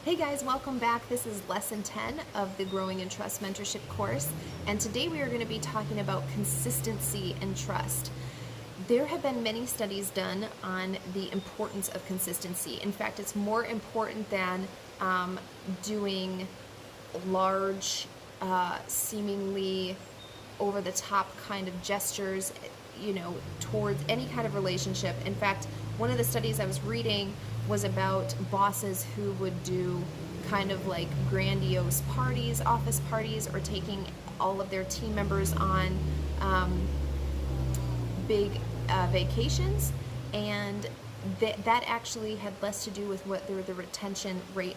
Hey guys, welcome back. This is lesson 10 of the Growing in Trust mentorship course, and today we are going to be talking about consistency and trust. There have been many studies done on the importance of consistency. In fact, it's more important than doing large, seemingly over-the-top kind of gestures, towards any kind of relationship. In fact, one of the studies I was reading was about bosses who would do kind of like grandiose parties, office parties, or taking all of their team members on big vacations, and that actually had less to do with what the retention rate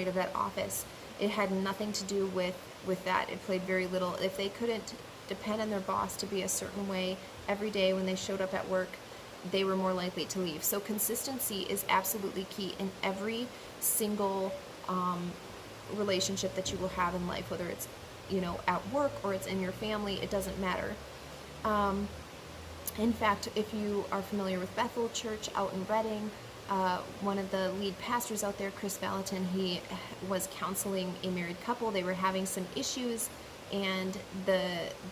of that office. It had nothing to do with that. It played very little. If they couldn't depend on their boss to be a certain way every day when they showed up at work, they were more likely to leave. So consistency is absolutely key in every single relationship that you will have in life, whether it's at work or it's in your family. It doesn't matter. In fact, if you are familiar with Bethel Church out in Reading, one of the lead pastors out there, Chris Valentin, he was counseling a married couple. They were having some issues, and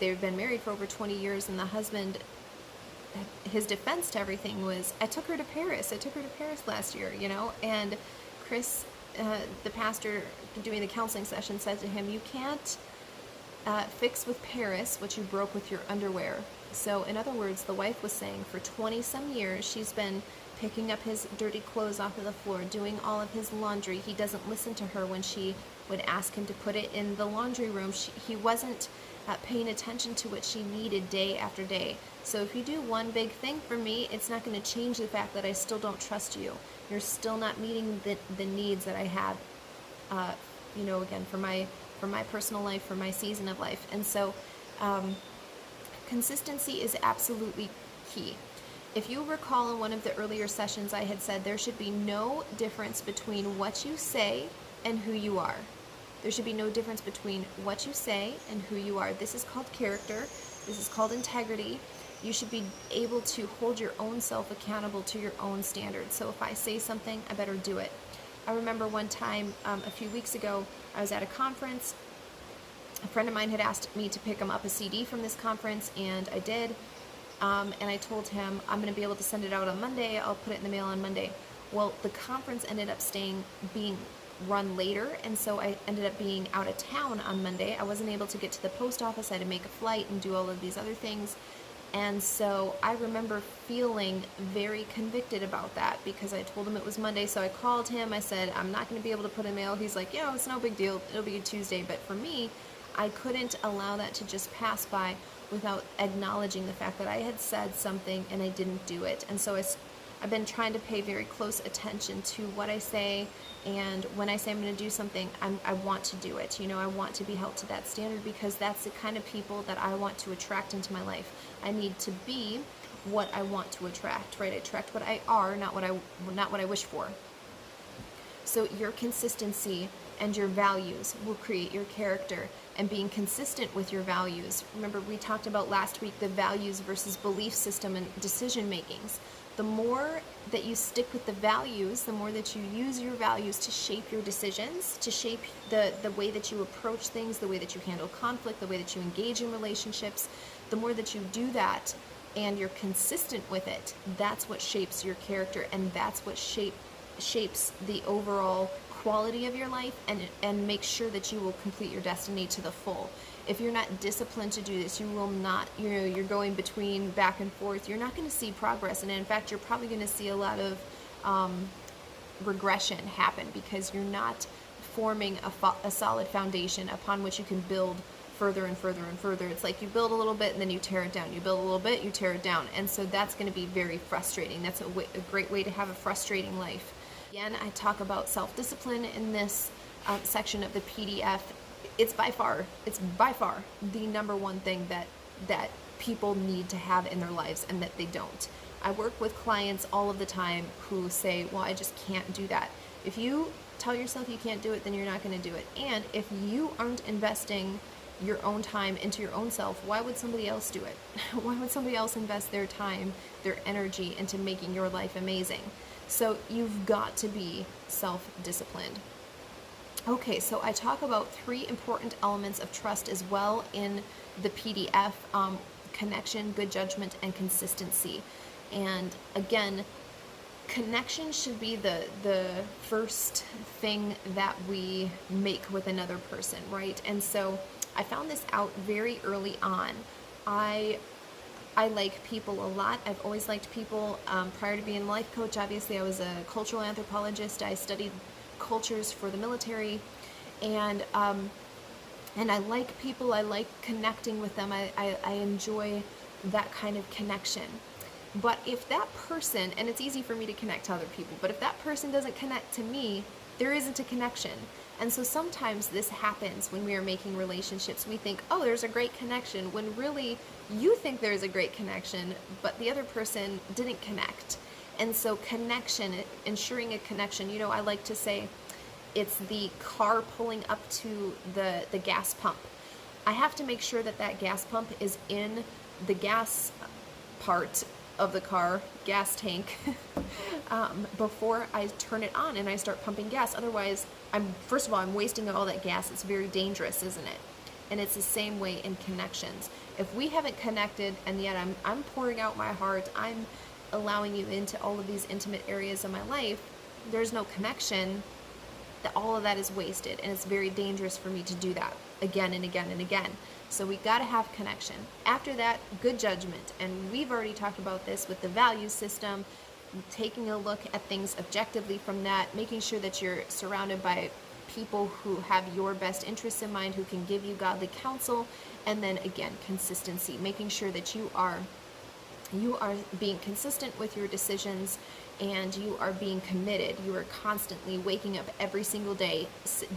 they've been married for over 20 years, and the husband, his defense to everything was, I took her to Paris last year, and Chris, the pastor doing the counseling session, said to him, you can't fix with Paris what you broke with your underwear. So in other words, the wife was saying for 20 some years she's been picking up his dirty clothes off of the floor, doing all of his laundry. He doesn't listen to her when she would ask him to put it in the laundry room. He wasn't paying attention to what she needed day after day. So if you do one big thing for me, it's not going to change the fact that I still don't trust you. You're still not meeting the needs that I have, again, for my personal life, for my season of life. And so consistency is absolutely key. If you recall in one of the earlier sessions, I had said there should be no difference between what you say and who you are. There should be no difference between what you say and who you are. This is called character. This is called integrity. You should be able to hold your own self accountable to your own standards. So if I say something, I better do it. I remember one time, a few weeks ago, I was at a conference. A friend of mine had asked me to pick him up a CD from this conference, and I did. And I told him, I'm going to be able to send it out on Monday. I'll put it in the mail on Monday. Well, the conference ended up being run later, and so I ended up being out of town on Monday. I wasn't able to get to the post office. I had to make a flight and do all of these other things. And so I remember feeling very convicted about that because I told him it was Monday. So I called him. I said, I'm not going to be able to put in mail. He's like, it's no big deal. It'll be a Tuesday. But for me, I couldn't allow that to just pass by without acknowledging the fact that I had said something and I didn't do it. And so I've been trying to pay very close attention to what I say, and when I say I'm going to do something, I want to do it. I want to be held to that standard because that's the kind of people that I want to attract into my life. I need to be what I want to attract, right? I attract what I are, not what I wish for. So your consistency and your values will create your character, and being consistent with your values. Remember, we talked about last week the values versus belief system and decision makings. The more that you stick with the values, the more that you use your values to shape your decisions, to shape the way that you approach things, the way that you handle conflict, the way that you engage in relationships, the more that you do that and you're consistent with it, that's what shapes your character, and that's what shapes the overall quality of your life, and make sure that you will complete your destiny to the full. If you're not disciplined to do this, you will not, you're going between back and forth, you're not going to see progress. And in fact, you're probably going to see a lot of regression happen because you're not forming a solid foundation upon which you can build further and further and further. It's like you build a little bit and then you tear it down. You build a little bit, you tear it down. And so that's going to be very frustrating. That's a great way to have a frustrating life. Again, I talk about self-discipline in this section of the PDF. It's by far the number one thing that people need to have in their lives and that they don't. I work with clients all of the time who say, well, I just can't do that. If you tell yourself you can't do it, then you're not going to do it. And if you aren't investing your own time into your own self, why would somebody else do it? Why would somebody else invest their time, their energy into making your life amazing? So you've got to be self-disciplined. Okay, so I talk about 3 important elements of trust as well in the PDF: connection, good judgment, and consistency. And again, connection should be the first thing that we make with another person, right? And so I found this out very early on. I like people a lot. I've always liked people. Prior to being a life coach, obviously I was a cultural anthropologist. I studied cultures for the military, and I like people. I like connecting with them. I enjoy that kind of connection. But if that person, and it's easy for me to connect to other people, but if that person doesn't connect to me, there isn't a connection. And so sometimes this happens when we are making relationships. We think, oh, there's a great connection, when really you think there's a great connection, but the other person didn't connect. And so connection, ensuring a connection, I like to say it's the car pulling up to the gas pump. I have to make sure that that gas pump is in the gas part of the car, gas tank, before I turn it on and I start pumping gas. Otherwise, first of all, I'm wasting all that gas. It's very dangerous, isn't it? And it's the same way in connections. If we haven't connected, and yet I'm pouring out my heart, I'm allowing you into all of these intimate areas of my life, there's no connection, that all of that is wasted, and it's very dangerous for me to do that again and again and again. So we got to have connection. After that, good judgment. And we've already talked about this with the value system, taking a look at things objectively from that, making sure that you're surrounded by people who have your best interests in mind, who can give you godly counsel. And then again, consistency, making sure that you are being consistent with your decisions, and you are being committed. You are constantly waking up every single day,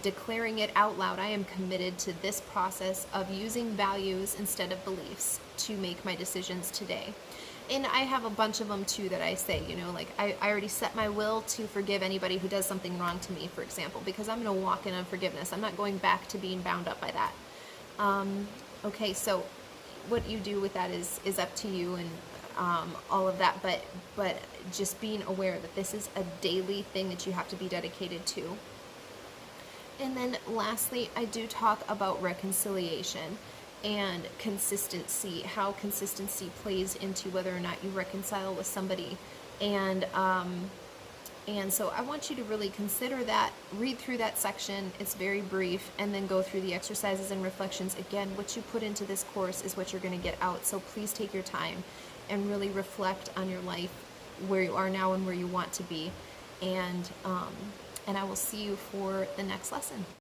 declaring it out loud. I am committed to this process of using values instead of beliefs to make my decisions today. And I have a bunch of them too that I say, like I already set my will to forgive anybody who does something wrong to me, for example, because I'm going to walk in unforgiveness. I'm not going back to being bound up by that. Okay, so what you do with that is up to you, and all of that, but just being aware that this is a daily thing that you have to be dedicated to. And then lastly, I do talk about reconciliation and consistency, how consistency plays into whether or not you reconcile with somebody. And so I want you to really consider that, read through that section. It's very brief, and then go through the exercises and reflections. Again, what you put into this course is what you're going to get out. So please take your time and really reflect on your life, where you are now and where you want to be. And I will see you for the next lesson.